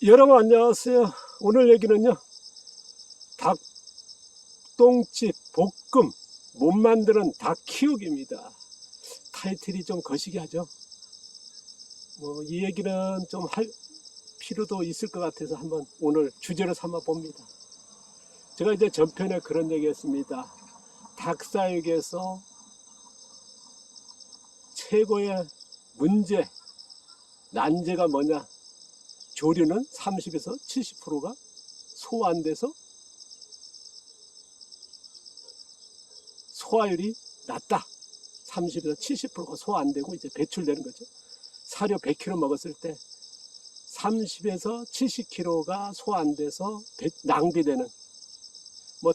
여러분 안녕하세요. 오늘 얘기는요, 닭똥집 볶음 못 만드는 닭 키우기입니다. 타이틀이 좀 거시기 하죠. 이 얘기는 좀 할 필요도 있을 것 같아서 한번 오늘 주제로 삼아 봅니다. 제가 이제 전편에 그런 얘기 했습니다. 닭사육에서 최고의 문제, 난제가 뭐냐? 조류는 30에서 70%가 소화 안 돼서 소화율이 낮다. 30에서 70%가 소화 안 되고 이제 배출되는 거죠. 사료 100kg 먹었을 때 30에서 70kg가 소화 안 돼서 낭비되는,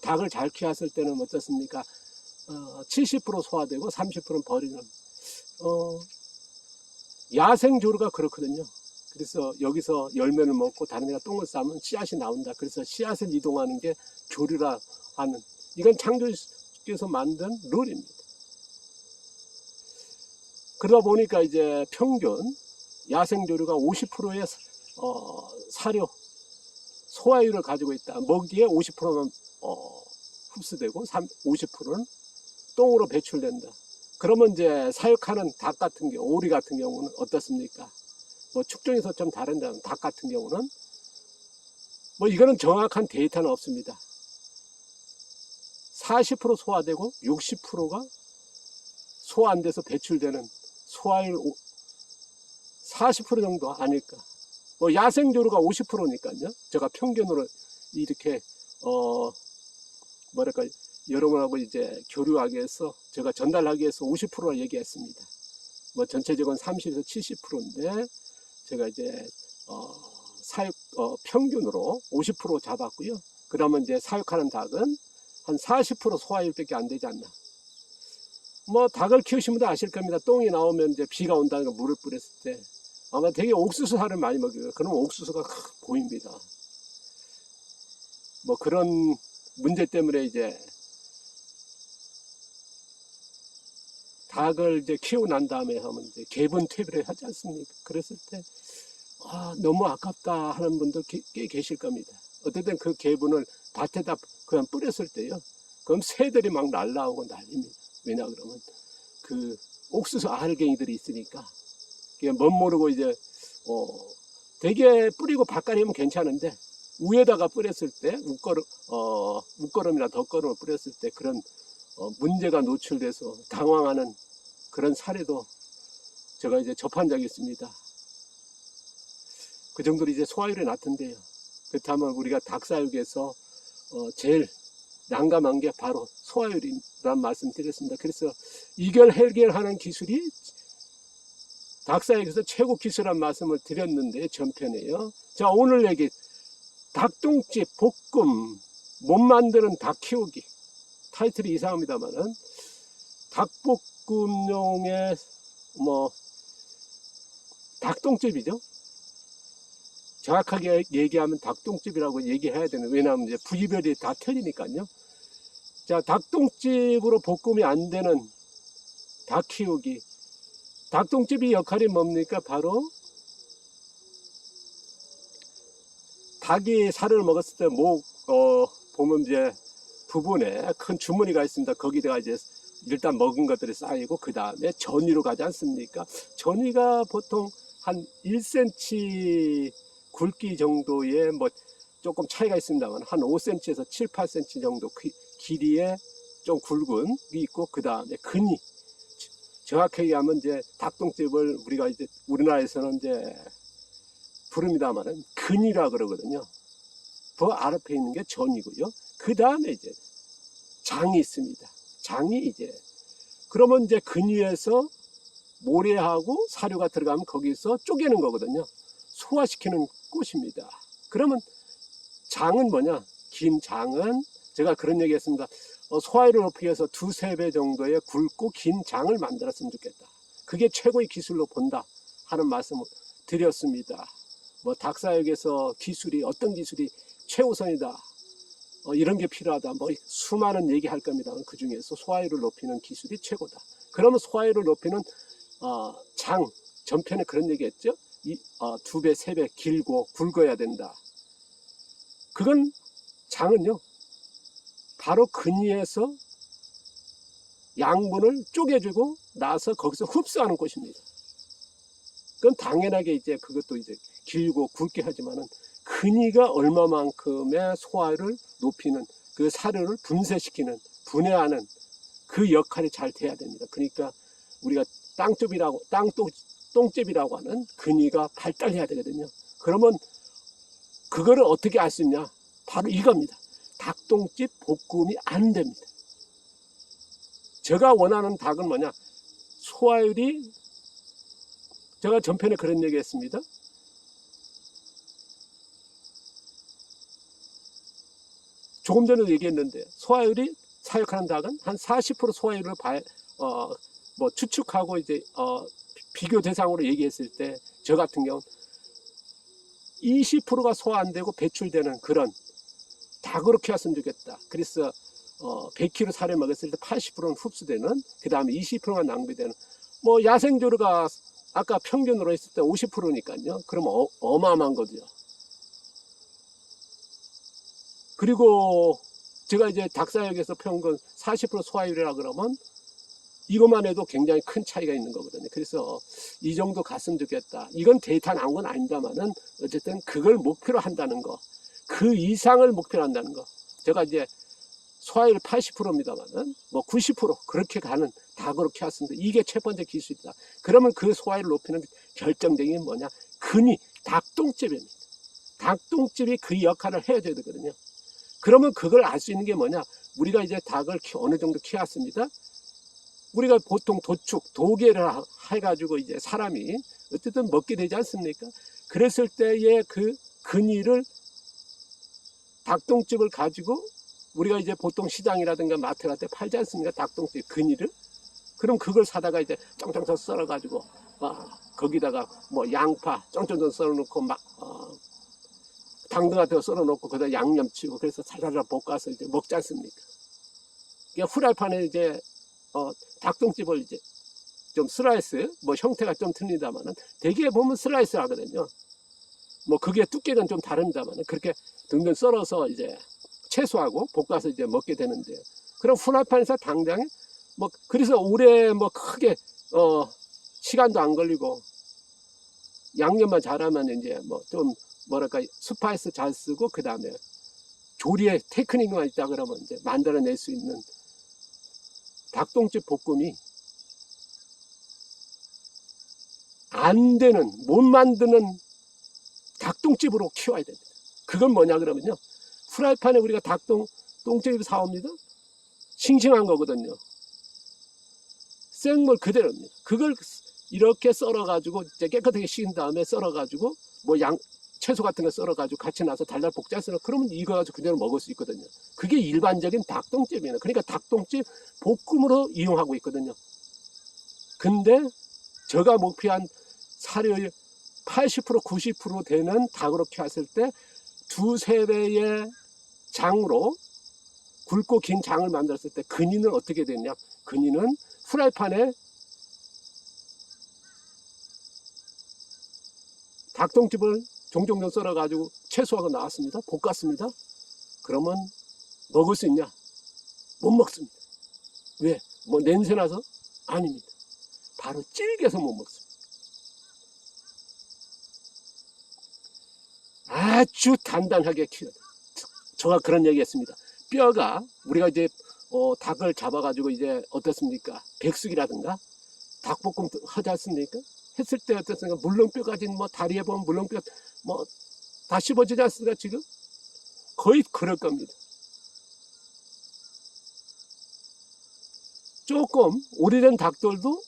닭을 잘 키웠을 때는 어떻습니까? 70% 소화되고 30%는 버리는, 야생 조류가 그렇거든요. 그래서 여기서 열매를 먹고 다른 데가 똥을 싸면 씨앗이 나온다. 그래서 씨앗을 이동하는 게 조류라 하는, 이건 창조주께서 만든 룰입니다. 그러다 보니까 이제 평균 야생 조류가 50%의 사료 소화율을 가지고 있다. 먹이에 50%만 흡수되고 50%는 똥으로 배출된다. 그러면 이제 사육하는 닭 같은 경우, 오리 같은 경우는 어떻습니까? 축종에서 좀 다른다면 닭 같은 경우는 이거는 정확한 데이터는 없습니다. 40% 소화되고 60%가 소화 안 돼서 배출되는 소화율 40% 정도 아닐까. 야생 조류가 50%니까요. 제가 평균으로 이렇게 뭐랄까 여러분하고 이제 교류하기 위해서 제가 전달하기 위해서 50%라 얘기했습니다. 전체적으로 30에서 70%인데 제가 이제 사육 평균으로 50% 잡았고요. 그러면 이제 사육하는 닭은 한 40% 소화율밖에 안 되지 않나. 닭을 키우신 분도 아실 겁니다. 똥이 나오면 이제 비가 온다는 거, 물을 뿌렸을 때 아마 되게 옥수수살을 많이 먹어요. 그러면 옥수수가 보입니다. 그런 문제 때문에 이제 닭을 이제 키우고 난 다음에 하면 이제 개분 퇴비를 하지 않습니까? 그랬을 때 너무 아깝다 하는 분들 꽤 계실 겁니다. 어쨌든 그 개분을 밭에다 그냥 뿌렸을 때요, 그럼 새들이 막 날라오고 난립니다. 왜냐 그러면 그 옥수수 알갱이들이 있으니까. 멋모르고 이제 되게 뿌리고 밭가리면 괜찮은데 위에다가 뿌렸을 때 웃거름이나 덧거름을 뿌렸을 때 그런 문제가 노출돼서 당황하는 그런 사례도 제가 이제 접한 적이 있습니다. 그 정도로 이제 소화율이 낮던데요. 그렇다면 우리가 닭사육에서 제일 난감한 게 바로 소화율이란 말씀 드렸습니다. 그래서 해결하는 기술이 닭사육에서 최고 기술이란 말씀을 드렸는데 전편에요. 자, 오늘 얘기 닭똥집 볶음 못 만드는 닭 키우기. 타이틀이 이상합니다만은 닭볶음용의 닭똥집이죠. 정확하게 얘기하면 닭똥집이라고 얘기해야 되는, 왜냐하면 이제 부위별이 다 틀리니까요. 자, 닭똥집으로 볶음이 안 되는 닭 키우기. 닭똥집이 역할이 뭡니까? 바로 닭이 살을 먹었을 때 보면 이제 부분에 큰 주머니가 있습니다. 거기다가 이제 일단 먹은 것들이 쌓이고 그 다음에 전이로 가지 않습니까? 전이가 보통 한 1cm 굵기 정도의 조금 차이가 있습니다만 한 5cm에서 7, 8cm 정도 길이에 좀 굵은 게 있고, 그 다음에 근이, 정확하게 하면 이제 닭똥집을 우리가 이제 우리나라에서는 이제 부릅니다만은 근이라 그러거든요. 그 아랫에 있는 게 전이고요. 그 다음에 이제 장이 있습니다. 장이 이제, 그러면 이제 근 위에서 모래하고 사료가 들어가면 거기서 쪼개는 거거든요. 소화시키는 곳입니다. 그러면 장은 뭐냐? 긴 장은 제가 그런 얘기 했습니다. 소화율을 높이기 위해서 2~3배 정도의 굵고 긴 장을 만들었으면 좋겠다. 그게 최고의 기술로 본다 하는 말씀을 드렸습니다. 닭사육에서 어떤 기술이 최우선이다, 이런 게 필요하다, 수많은 얘기 할 겁니다. 그 중에서 소화율을 높이는 기술이 최고다. 그러면 소화율을 높이는 장, 전편에 그런 얘기 했죠. 2배, 3배 길고 굵어야 된다. 그건 장은요, 바로 근위에서 양분을 쪼개주고 나서 거기서 흡수하는 것입니다. 그건 당연하게 이제 그것도 이제 길고 굵게 하지만은 근위가 얼마만큼의 소화율을 높이는, 그 사료를 분쇄시키는, 분해하는 그 역할이 잘 돼야 됩니다. 그러니까 우리가 똥집이라고 하는 근위가 발달해야 되거든요. 그러면 그거를 어떻게 알 수 있냐? 바로 이겁니다. 닭똥집 볶음이 안 됩니다. 제가 원하는 닭은 뭐냐? 소화율이, 제가 전편에 그런 얘기 했습니다. 조금 전에도 얘기했는데, 소화율이 사육하는 닭은 한 40% 소화율을 추측하고 이제 비교 대상으로 얘기했을 때, 저 같은 경우는 20%가 소화 안 되고 배출되는 그런 닭으로 키웠으면 좋겠다. 그래서 100kg 사료 먹였을 때 80%는 흡수되는, 그 다음에 20%가 낭비되는, 뭐 야생조류가 아까 평균으로 했을 때 50%니까요. 그럼 어마어마한 거죠. 그리고 제가 이제 닭사육에서 평균 40% 소화율이라 그러면 이것만 해도 굉장히 큰 차이가 있는 거거든요. 그래서 이 정도 갔으면 좋겠다. 이건 데이터 나온 건 아닙니다만은 어쨌든 그걸 목표로 한다는 거, 그 이상을 목표로 한다는 거. 제가 이제 소화율 80%입니다만은 뭐 90% 그렇게 가는 닭으로 키웠습니다. 이게 첫 번째 기술이다. 그러면 그 소화율을 높이는 결정적인 게 뭐냐? 근위, 닭똥집입니다. 닭똥집이 그 역할을 해줘야 되거든요. 그러면 그걸 알 수 있는 게 뭐냐? 우리가 이제 닭을 어느 정도 키웠습니다. 우리가 보통 도계를 해가지고 이제 사람이 어쨌든 먹게 되지 않습니까? 그랬을 때의 그 근위를, 닭똥집을 가지고 우리가 이제 보통 시장이라든가 마트 같은 데 팔지 않습니까? 닭똥집 근위를. 그럼 그걸 사다가 이제 쫑쫑쫑 썰어가지고 거기다가 뭐 양파 쫑쫑쫑 썰어놓고 당근 같은 거 썰어놓고 거기다 양념 치고 그래서 살살살 볶아서 이제 먹지 않습니까? 그러니까 후라이팬에 이제 닭똥집을 이제 좀 슬라이스, 뭐 형태가 좀 틀리다만은 대개 보면 슬라이스 하거든요. 뭐 그게 두께는 좀 다릅니다만은 그렇게 등등 썰어서 이제 채소하고 볶아서 이제 먹게 되는데요. 그럼 후라이팬에서 당장에 뭐 그래서 오래 뭐 크게 시간도 안 걸리고 양념만 잘하면 이제 뭐 좀 뭐랄까 스파이스 잘 쓰고 그 다음에 조리에 테크닉만 있다 그러면 이제 만들어낼 수 있는 닭똥집 볶음이 안 되는, 못 만드는 닭똥집으로 키워야 됩니다. 그건 뭐냐 그러면요, 프라이팬에 우리가 똥집을 사옵니다. 싱싱한 거거든요. 생물 그대로입니다. 그걸 이렇게 썰어가지고 이제 깨끗하게 식힌 다음에 썰어가지고 뭐 채소 같은 거 썰어가지고 같이 나서 달달 볶지 않습니까? 그러면 이거 가지고 그대로 먹을 수 있거든요. 그게 일반적인 닭똥집이에요. 그러니까 닭똥집 볶음으로 이용하고 있거든요. 근데 제가 목표한 사료율 80% 90% 되는 닭으로 키웠을 때 두세 배의 장으로 굵고 긴 장을 만들었을 때 근위는 어떻게 됐냐? 근위는 프라이팬에 닭똥집을 종종 썰어가지고 채소하고 나왔습니다. 볶았습니다. 그러면 먹을 수 있냐? 못 먹습니다. 왜? 뭐 냄새나서? 아닙니다. 바로 질겨서 못 먹습니다. 아주 단단하게 키워야 돼요. 제가 그런 얘기 했습니다. 뼈가 우리가 이제 닭을 잡아가지고 이제 어떻습니까? 백숙이라든가 닭볶음 하지 않습니까? 했을 때 어떻습니까? 물렁뼈까지 뭐 다리에 보면 물렁뼈 뭐 다 씹어지지 않습니까? 지금 거의 그럴 겁니다. 조금 오래된 닭들도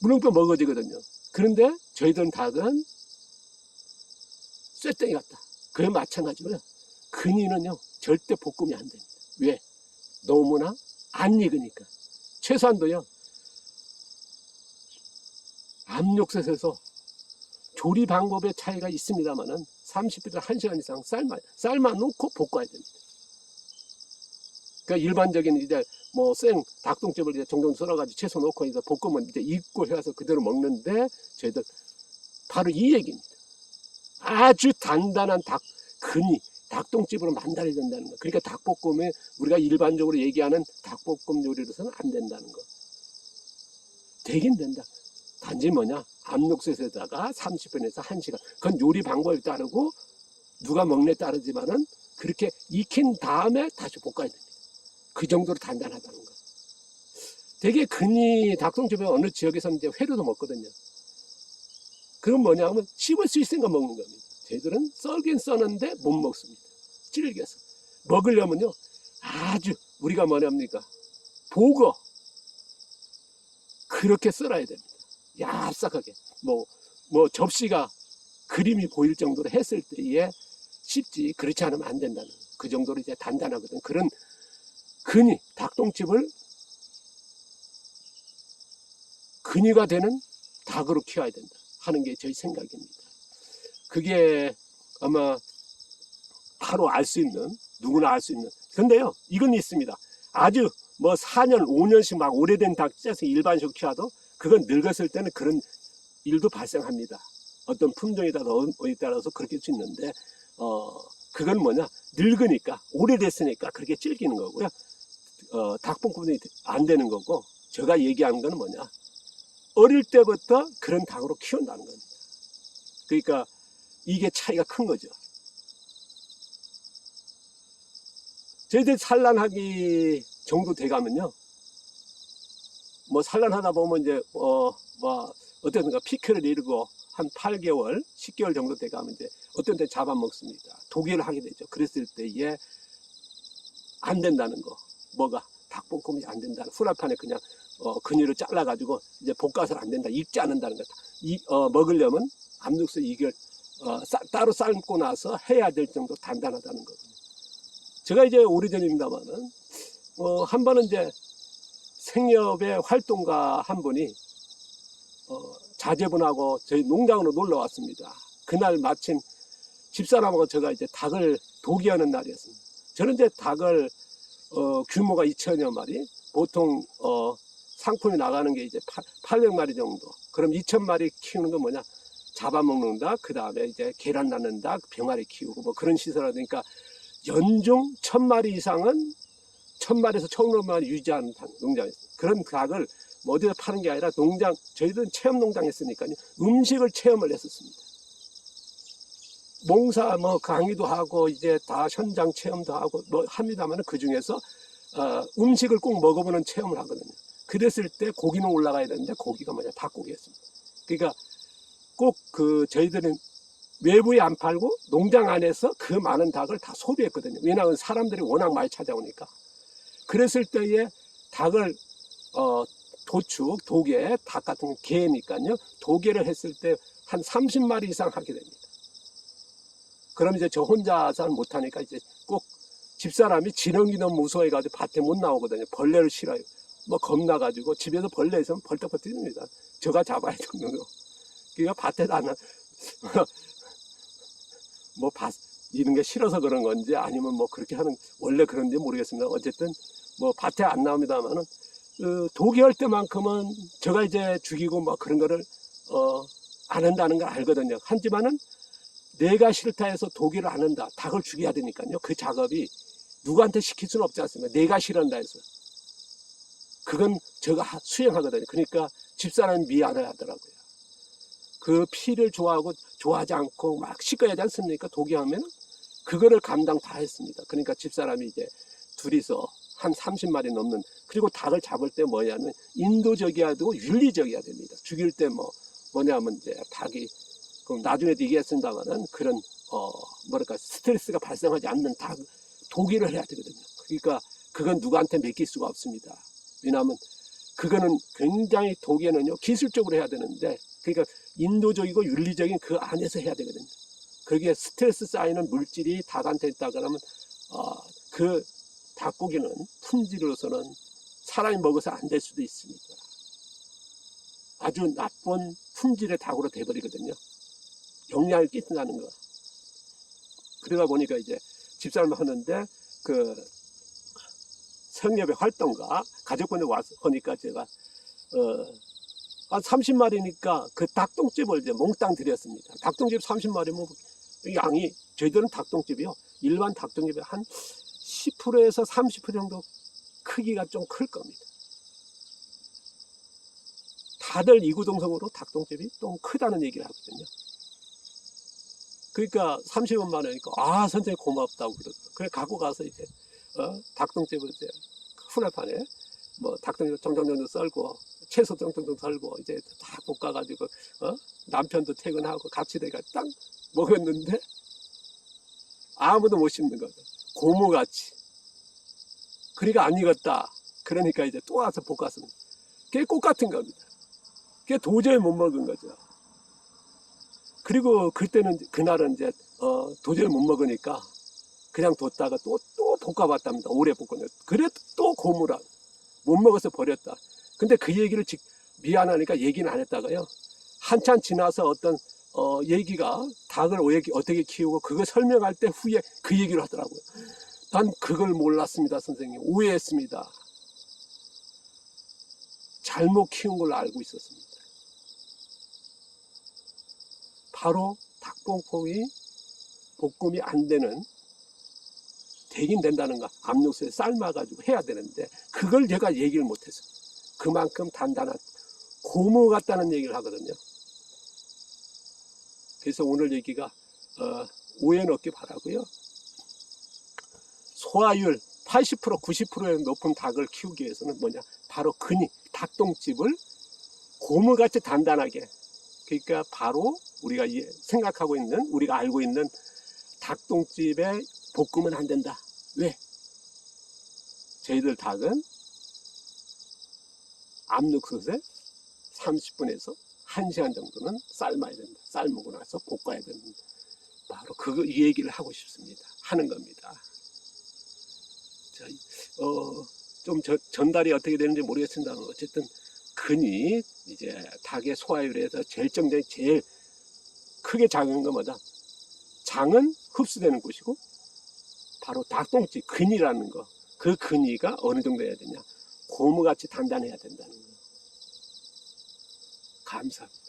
물렁뼈 먹어지거든요. 그런데 저희들 닭은 쇠땡이 같다. 그게 마찬가지고요. 근위는요 절대 볶음이 안 됩니다. 왜? 너무나 안 익으니까. 최소한도요 압력솥에서 조리 방법의 차이가 있습니다만은 30분에서 1시간 이상 삶아 놓고 볶아야 됩니다. 그러니까 일반적인 이제 뭐 생 닭똥집을 이제 종종 썰어가지고 채소 넣고 이제 볶으면 이제 익고 해서 그대로 먹는데 저희들 바로 이 얘기입니다. 아주 단단한 근이 닭똥집으로 만들어야 된다는 거. 그러니까 닭볶음에 우리가 일반적으로 얘기하는 닭볶음 요리로서는 안 된다는 거. 되긴 된다. 단지 뭐냐? 압력솥에다가 30분에서 1시간. 그건 요리 방법에 따르고 누가 먹냐에 따르지만은 그렇게 익힌 다음에 다시 볶아야 됩니다. 그 정도로 단단하다는 거. 되게 근이 닭똥집에 어느 지역에서는 이제 회로도 먹거든요. 그건 뭐냐면 씹을 수 있으니까 먹는 겁니다. 저희들은 썰긴 써는데 못 먹습니다. 질겨서. 먹으려면요, 아주 우리가 뭐냐입니까? 보거. 그렇게 썰어야 됩니다. 얍삭하게. 뭐 접시가 그림이 보일 정도로 했을 때에 씹지. 그렇지 않으면 안 된다는 거. 그 정도로 이제 단단하거든. 그런 근이, 닭똥집을 근위가 되는 닭으로 키워야 된다 하는 게 저희 생각입니다. 그게 아마 바로 알 수 있는, 누구나 알 수 있는. 근데요, 이건 있습니다. 아주 뭐 4년, 5년씩 막 오래된 닭 찢어서 일반식으로 키워도 그건 늙었을 때는 그런 일도 발생합니다. 어떤 품종에 따라서 그렇게 할 수 있는데, 그건 뭐냐, 늙으니까, 오래됐으니까 그렇게 질기는 거고요. 닭볶음이 안 되는 거고, 제가 얘기하는 건 뭐냐, 어릴 때부터 그런 닭으로 키운다는 겁니다. 그러니까 이게 차이가 큰 거죠. 저희들 산란하기 정도 돼가면요, 뭐 산란하다 보면 이제 어떤가 피크를 이루고 한 8개월, 10개월 정도 돼가면 이제 어떤 때 잡아먹습니다. 독일을 하게 되죠. 그랬을 때에 안 된다는 거. 뭐가? 닭볶음이 안 된다는. 후라이팬에 그냥 근육을 잘라가지고 이제 볶아서는 안 된다. 익지 않는다는 거. 먹으려면 압력솥 이걸 따로 삶고 나서 해야 될 정도 단단하다는 거거든요. 제가 이제 오래전입니다만은 한 번은 이제 생협의 활동가 한 분이 자제분하고 저희 농장으로 놀러 왔습니다. 그날 마침 집사람하고 제가 이제 닭을 도기하는 날이었습니다. 저는 이제 닭을 규모가 2,000여 마리, 보통 상품이 나가는 게 이제 800마리 정도. 그럼 2,000마리 키우는 건 뭐냐? 잡아먹는 닭, 그 다음에 이제 계란 낳는 닭, 병아리 키우고 뭐 그런 시설하니까 연중 1,000마리 이상은 1,000마리에서 1,500마리 유지하는 농장이었습니다. 그런 닭을 뭐 어디서 파는 게 아니라 농장, 저희들은 체험 농장 했으니까요. 음식을 체험을 했었습니다. 몽사 뭐 강의도 하고 이제 다 현장 체험도 하고 뭐 합니다만 그 중에서 음식을 꼭 먹어보는 체험을 하거든요. 그랬을 때 고기는 올라가야 되는데 고기가 뭐냐? 닭고기였습니다. 그러니까 꼭 저희들은 외부에 안 팔고 농장 안에서 그 많은 닭을 다 소비했거든요. 왜냐하면 사람들이 워낙 많이 찾아오니까. 그랬을 때에 닭을 도축, 도개, 닭 같은 건 개니까요. 도개를 했을 때 한 30마리 이상 하게 됩니다. 그럼 이제 저 혼자서는 못하니까 이제 꼭 집사람이 지렁이 너무 무서워해가지고 밭에 못 나오거든요. 벌레를 싫어요. 뭐 겁나가지고 집에서 벌레 있으면 벌떡벌떡 뛰습니다. 저가 잡아야 되는 거. 그러니까 밭에 나는 뭐 이런 게 싫어서 그런 건지 아니면 뭐 그렇게 하는 원래 그런지 모르겠습니다. 어쨌든 뭐 밭에 안 나옵니다만은 도기할 때만큼은 제가 이제 죽이고 뭐 그런 거를 안 한다는 걸 알거든요. 하지만은 내가 싫다 해서 도기를 안 한다. 닭을 죽여야 되니까요. 그 작업이 누구한테 시킬 수는 없지 않습니까? 내가 싫어한다 해서. 그건 제가 수행하거든요. 그러니까 집사람이 미안해 하더라고요. 그 피를 좋아하고 좋아하지 않고 막 씻어야 하지 않습니까? 도기하면 그거를 감당 다 했습니다. 그러니까 집사람이 이제 둘이서 한 30마리 넘는, 그리고 닭을 잡을 때 뭐냐면 인도적이어야 되고 윤리적이어야 됩니다. 죽일 때 뭐냐면 이제 닭이, 그럼 나중에도 얘기했습니다만은 그런 뭐랄까 스트레스가 발생하지 않는 닭 도기를 해야 되거든요. 그러니까 그건 누구한테 맡길 수가 없습니다. 왜냐하면 그거는 굉장히 도기는요 기술적으로 해야 되는데, 그러니까 인도적이고 윤리적인 그 안에서 해야 되거든요. 거기에 스트레스 쌓이는 물질이 닭한테 있다 그러면 그 닭고기는 품질로서는 사람이 먹어서 안 될 수도 있습니다. 아주 나쁜 품질의 닭으로 돼버리거든요. 영양을 끼친다는 거. 그러다 보니까 이제 집사람 하는데 성협의 활동가 가족분들 와서 하니까 제가 한 30마리니까 그 닭똥집을 이제 몽땅 드렸습니다. 닭똥집 30마리면 양이, 저희들은 닭똥집이요, 일반 닭똥집의 한 10%에서 30% 정도 크기가 좀 클 겁니다. 다들 이구동성으로 닭똥집이 좀 크다는 얘기를 하거든요. 그러니까 30원만 원이니까, 아, 선생님 고맙다고 그러더라고요. 그래 갖고 가서 이제 닭똥집을 이제 후라이팬에 뭐 닭똥집 정정정정 썰고 채소 정정정 썰고 이제 다 볶아가지고 남편도 퇴근하고 같이 내가 딱 먹었는데 아무도 못 씹는 거죠. 고무같이. 그러니까 안 익었다. 그러니까 이제 또 와서 볶았습니다. 그게 꽃 같은 겁니다. 그게 도저히 못 먹은 거죠. 그리고 그날은 이제 도저히 못 먹으니까 그냥 뒀다가 또 볶아봤답니다. 오래 볶았는데 그래도 또 고무라 못 먹어서 버렸다. 근데 그 얘기를 미안하니까 얘기는 안 했다가요, 한참 지나서 어떤 얘기가 닭을 어떻게 키우고 그거 설명할 때 후에 그 얘기를 하더라고요. 난 그걸 몰랐습니다, 선생님. 오해했습니다. 잘못 키운 걸로 알고 있었습니다. 바로 닭봉포이 볶음이 안 되는, 되긴 된다는 거, 압력솥에 삶아가지고 해야 되는데 그걸 제가 얘기를 못했어요. 그만큼 단단한 고무 같다는 얘기를 하거든요. 그래서 오늘 얘기가 오해는 없기 바라고요. 소화율 80% 90%의 높은 닭을 키우기 위해서는 뭐냐, 바로 닭똥집을 고무같이 단단하게, 그러니까 바로 우리가 생각하고 있는, 우리가 알고 있는 닭똥집에 볶으면 안 된다. 왜? 저희들 닭은 압력솥에 30분에서 1시간 정도는 삶아야 된다. 삶고 나서 볶아야 된다. 바로 이 얘기를 하고 싶습니다. 하는 겁니다. 좀 전달이 어떻게 되는지 모르겠습니다. 어쨌든 근이 이제 닭의 소화율에서 제일 크게 작은 것마다 장은 흡수되는 곳이고, 바로 닭똥집 근이라는 거, 그 근이가 어느 정도 해야 되냐, 고무같이 단단해야 된다는 거. 감사합니다.